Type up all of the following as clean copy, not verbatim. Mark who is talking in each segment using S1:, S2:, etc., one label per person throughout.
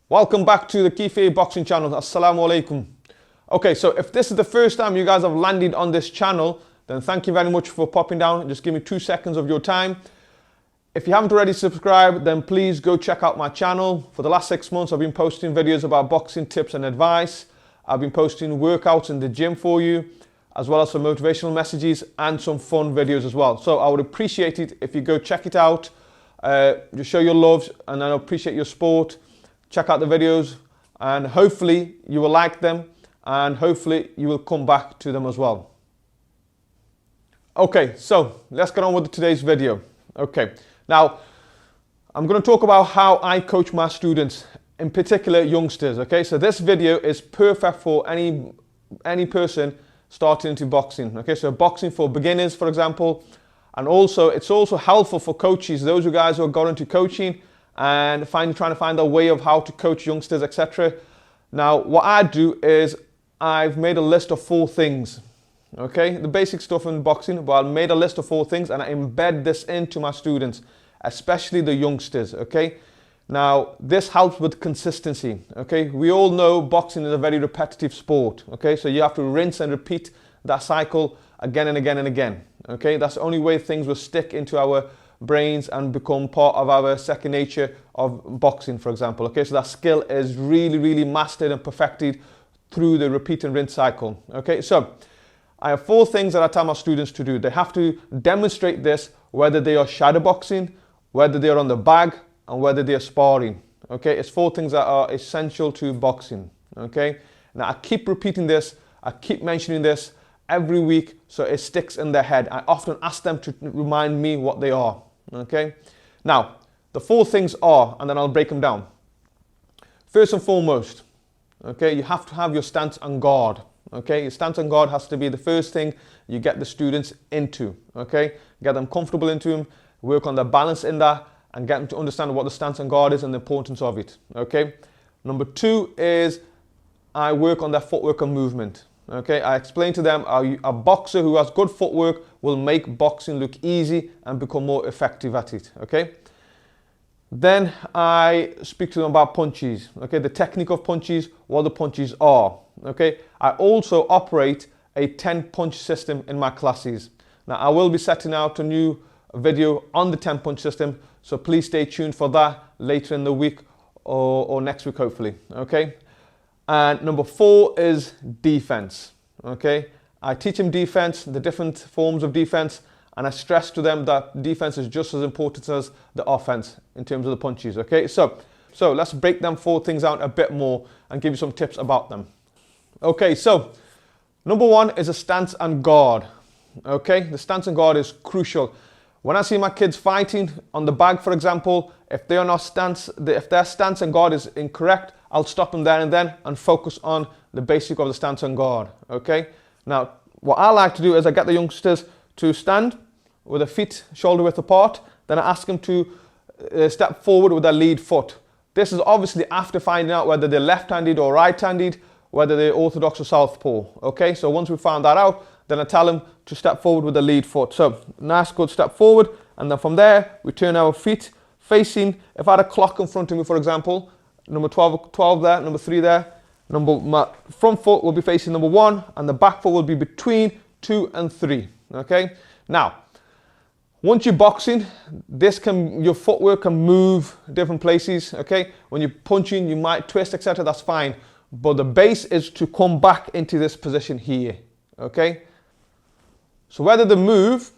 S1: Welcome back to the Keefy boxing channel. Assalamu alaikum. Okay, so if this is the first time you guys have landed on this channel, then thank you very much for popping down. Just give me 2 seconds of your time. If you haven't already subscribed, then please go check out my channel. For the last 6 months, I've been posting videos about boxing tips and advice. I've been posting workouts in the gym for you, as well as some motivational messages and some fun videos as well. So I would appreciate it if you go check it out. Just show your love, and I appreciate your support. Check out the videos, and hopefully you will like them, and hopefully you will come back to them as well. Okay, so let's get on with today's video. Okay, now I'm going to talk about how I coach my students, in particular youngsters. Okay, so this video is perfect for any person starting into boxing. Okay, so boxing for beginners, for example, and also it's also helpful for coaches, those guys who are going into coaching and trying to find a way of how to coach youngsters, etc. Now, what I do is I've made a list of 4 things. Okay, the basic stuff in boxing, but I made a list of 4 things and I embed this into my students, especially the youngsters. Okay, now this helps with consistency. Okay, we all know boxing is a very repetitive sport. Okay, so you have to rinse and repeat that cycle again and again and again. Okay, that's the only way things will stick into our brains and become part of our second nature of boxing, for example. Okay, so that skill is really mastered and perfected through the repeat and rinse cycle. Okay, so I have 4 things that I tell my students to do. They have to demonstrate this, whether they are shadow boxing, whether they are on the bag, and whether they are sparring. Okay, it's 4 things that are essential to boxing. Okay, now I keep repeating this, I keep mentioning this every week, so it sticks in their head. I often ask them to remind me what they are. Okay, now the 4 things are, and then I'll break them down. First and foremost, okay, you have to have your stance and guard. Okay, your stance and guard has to be the first thing you get the students into. Okay, get them comfortable into them, work on the balance in that, and get them to understand what the stance and guard is and the importance of it. Okay, number 2 is I work on their footwork and movement. Okay, I explain to them a boxer who has good footwork will make boxing look easy and become more effective at it. Okay, then I speak to them about punches. Okay, the technique of punches, what the punches are. Okay, I also operate a 10 punch system in my classes. Now I will be setting out a new video on the 10 punch system, so please stay tuned for that later in the week or next week hopefully. Okay. And number 4 is defense. Okay, I teach them defense, the different forms of defense, and I stress to them that defense is just as important as the offense in terms of the punches. Okay, so let's break them 4 things out a bit more and give you some tips about them. Okay, so number 1 is a stance and guard. Okay, the stance and guard is crucial. When I see my kids fighting on the bag, for example, if their stance and guard is incorrect, I'll stop them there and then and focus on the basic of the stance and guard. Okay. Now, what I like to do is I get the youngsters to stand with their feet shoulder width apart. Then I ask them to step forward with their lead foot. This is obviously after finding out whether they're left-handed or right-handed, whether they're orthodox or southpaw. Okay. So once we found that out, then I tell them to step forward with the lead foot. So nice good step forward, and then from there we turn our feet facing. If I had a clock in front of me, for example, number 12 there, number 3 there, my front foot will be facing number 1 and the back foot will be between 2 and 3. Okay, now once you're boxing, your footwork can move different places. Okay, when you're punching you might twist, etc. That's fine, but the base is to come back into this position here. Okay, so whether they move,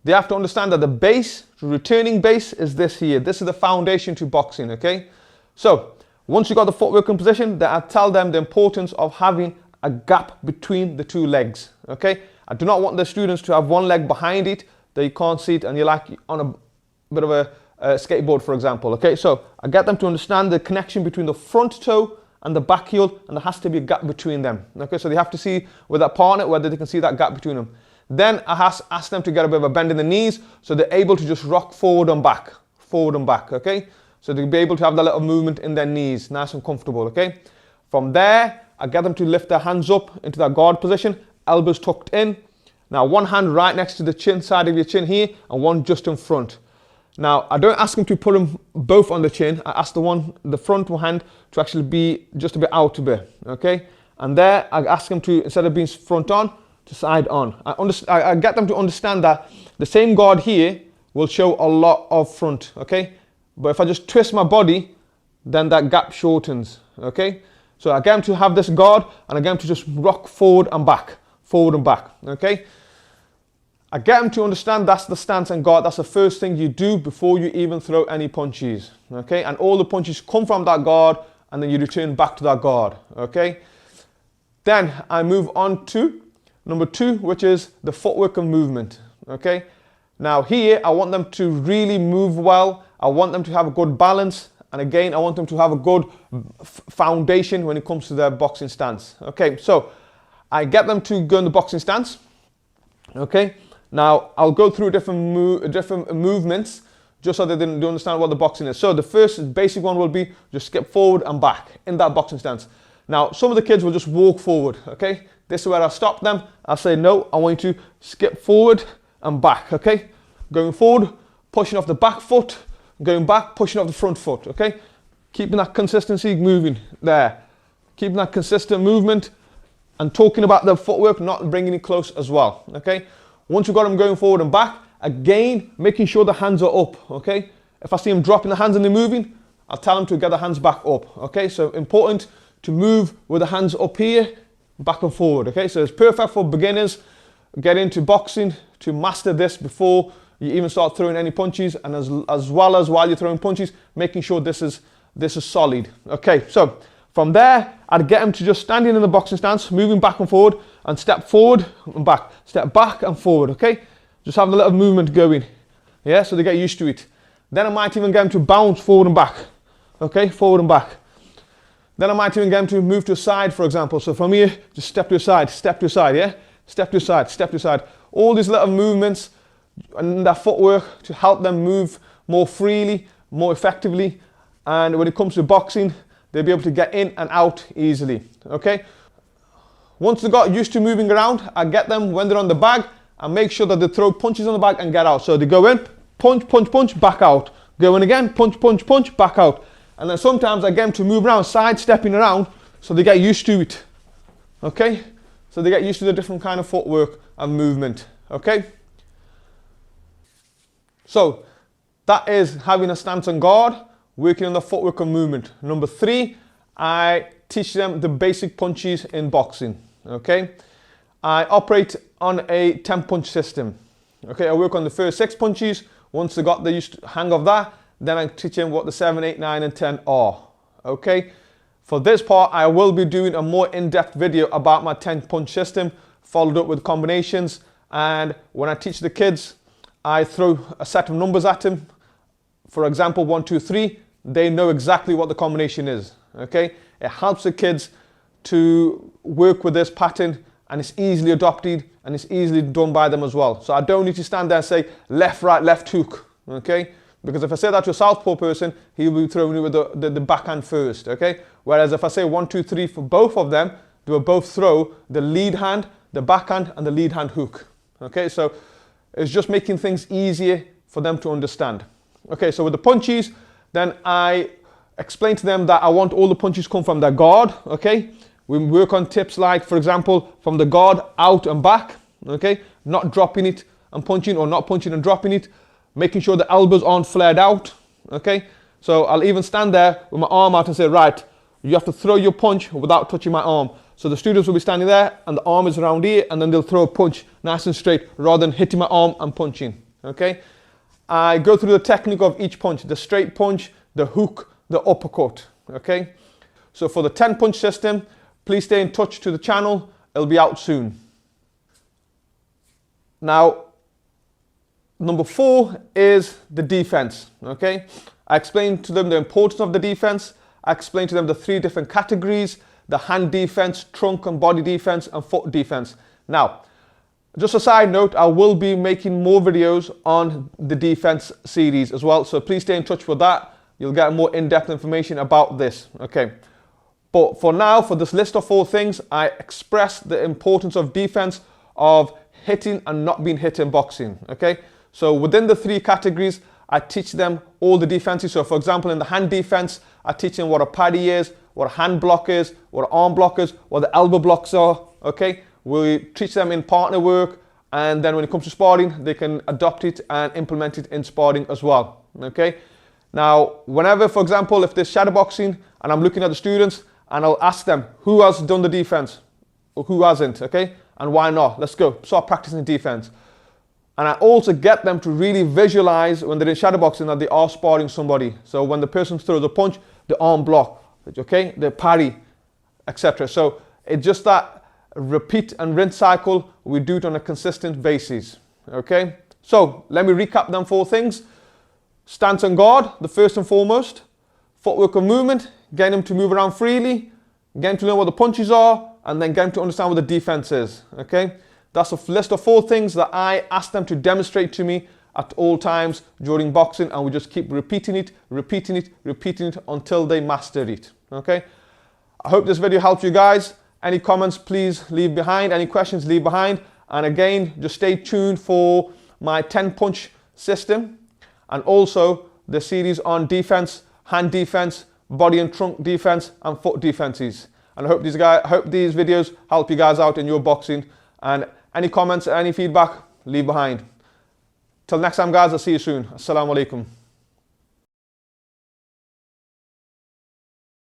S1: they have to understand that the base, the returning base, is this here. This is the foundation to boxing. Okay, so once you got the footwork in position, then I tell them the importance of having a gap between the 2 legs. Okay, I do not want the students to have one leg behind it that you can't see it and you're like on a bit of a skateboard, for example. Okay, so I get them to understand the connection between the front toe and the back heel, and there has to be a gap between them. Okay, so they have to see with that partner whether they can see that gap between them. Then I ask them to get a bit of a bend in the knees so they're able to just rock forward and back. Okay, so they'll be able to have that little movement in their knees, nice and comfortable. Okay, from there I get them to lift their hands up into that guard position, elbows tucked in. Now one hand right next to the chin, side of your chin here, and one just in front. Now, I don't ask them to put them both on the chin. I ask the front hand to actually be just a bit out a bit, okay? And there, I ask them to, instead of being front on, to side on. I get them to understand that the same guard here will show a lot of front, okay? But if I just twist my body, then that gap shortens, okay? So I get them to have this guard, and I get them to just rock forward and back, okay? I get them to understand that's the stance and guard. That's the first thing you do before you even throw any punches, okay? And all the punches come from that guard, and then you return back to that guard, okay? Then I move on to number 2, which is the footwork and movement, okay? Now here, I want them to really move well. I want them to have a good balance. And again, I want them to have a good foundation when it comes to their boxing stance. Okay, so I get them to go in the boxing stance. Okay, now I'll go through different movements just so they understand what the boxing is. So the first basic one will be just skip forward and back in that boxing stance. Now, some of the kids will just walk forward. Okay, this is where I stop them. I'll say, no, I want you to skip forward and back. Okay, going forward, pushing off the back foot. Going back, pushing off the front foot, okay? Keeping that consistency moving there. Keeping that consistent movement and talking about the footwork, not bringing it close as well, okay? Once you've got them going forward and back, again, making sure the hands are up, okay? If I see them dropping the hands and they're moving, I'll tell them to get the hands back up, okay? So important to move with the hands up here, back and forward, okay? So it's perfect for beginners, get into boxing to master this before you even start throwing any punches, and as well as while you're throwing punches, making sure this is solid. Okay, so from there, I'd get them to just standing in the boxing stance, moving back and forward, and step forward and back, step back and forward, okay? Just have a little movement going, yeah, so they get used to it. Then I might even get them to bounce forward and back, okay, forward and back. Then I might even get them to move to a side, for example. So from here, just step to a side, yeah? Step to a side, step to a side. All these little movements, and that footwork to help them move more freely, more effectively, and when it comes to boxing, they'll be able to get in and out easily, okay? Once they got used to moving around, I get them when they're on the bag and make sure that they throw punches on the bag and get out. So they go in, punch, punch, punch, back out. Go in again, punch, punch, punch, back out. And then sometimes I get them to move around, sidestepping around, so they get used to it, okay? So they get used to the different kind of footwork and movement, okay? So that is having a stance and guard, working on the footwork and movement. Number 3, I teach them the basic punches in boxing, okay? I operate on a 10-punch system, okay? I work on the first 6 punches. Once they got the hang of that, then I teach them what the 7, 8, 9, and 10 are, okay? For this part, I will be doing a more in-depth video about my 10-punch system, followed up with combinations, and when I teach the kids, I throw a set of numbers at them. For example, 1, 2, 3. They know exactly what the combination is. Okay? It helps the kids to work with this pattern, and it's easily adopted and it's easily done by them as well. So I don't need to stand there and say left, right, left hook. Okay? Because if I say that to a southpaw person, he'll be throwing it with the backhand first. Okay? Whereas if I say 1, 2, 3 for both of them, they will both throw the lead hand, the backhand, and the lead hand hook. Okay? So it's just making things easier for them to understand. Okay, so with the punches, then I explain to them that I want all the punches come from their guard, okay? We work on tips like, for example, from the guard out and back, okay? Not dropping it and punching, or not punching and dropping it. Making sure the elbows aren't flared out, okay? So I'll even stand there with my arm out and say, right, you have to throw your punch without touching my arm. So the students will be standing there and the arm is around here, and then they'll throw a punch nice and straight rather than hitting my arm and punching, okay? I go through the technique of each punch, the straight punch, the hook, the uppercut, okay? So for the 10-punch system, please stay in touch to the channel. It'll be out soon. Now, number 4 is the defense, okay? I explained to them the importance of the defense. I explained to them the 3 different categories: the hand defense, trunk and body defense, and foot defense. Now, just a side note, I will be making more videos on the defense series as well, so please stay in touch with that. You'll get more in-depth information about this, okay? But for now, for this list of 4 things, I express the importance of defense, of hitting and not being hit in boxing, okay? So within the 3 categories, I teach them all the defenses. So for example, in the hand defense, I teach them what a paddy is, what a hand block is, what an arm block is, what the elbow blocks are, okay? We teach them in partner work, and then when it comes to sparring, they can adopt it and implement it in sparring as well, okay? Now, whenever, for example, if there's shadowboxing and I'm looking at the students, and I'll ask them, who has done the defense? Or who hasn't, okay? And why not? Let's go, start practicing defense. And I also get them to really visualize when they're in shadowboxing that they are sparring somebody. So when the person throws a punch, the arm block, okay? The parry, etc. So it's just that repeat and rinse cycle. We do it on a consistent basis, okay? So let me recap them 4 things. Stance and guard, the first and foremost. Footwork and movement, getting them to move around freely, getting to learn what the punches are, and then getting to understand what the defense is, okay? That's a list of 4 things that I ask them to demonstrate to me at all times during boxing, and we just keep repeating it until they master it, okay? I hope this video helped you guys. Any comments, please leave behind. Any questions, leave behind. And again, just stay tuned for my 10-punch system, and also the series on defense, hand defense, body and trunk defense, and foot defenses. And I hope these videos help you guys out in your boxing. And any comments, any feedback, leave behind. Till next time, guys, I'll see you soon. Assalamu alaikum.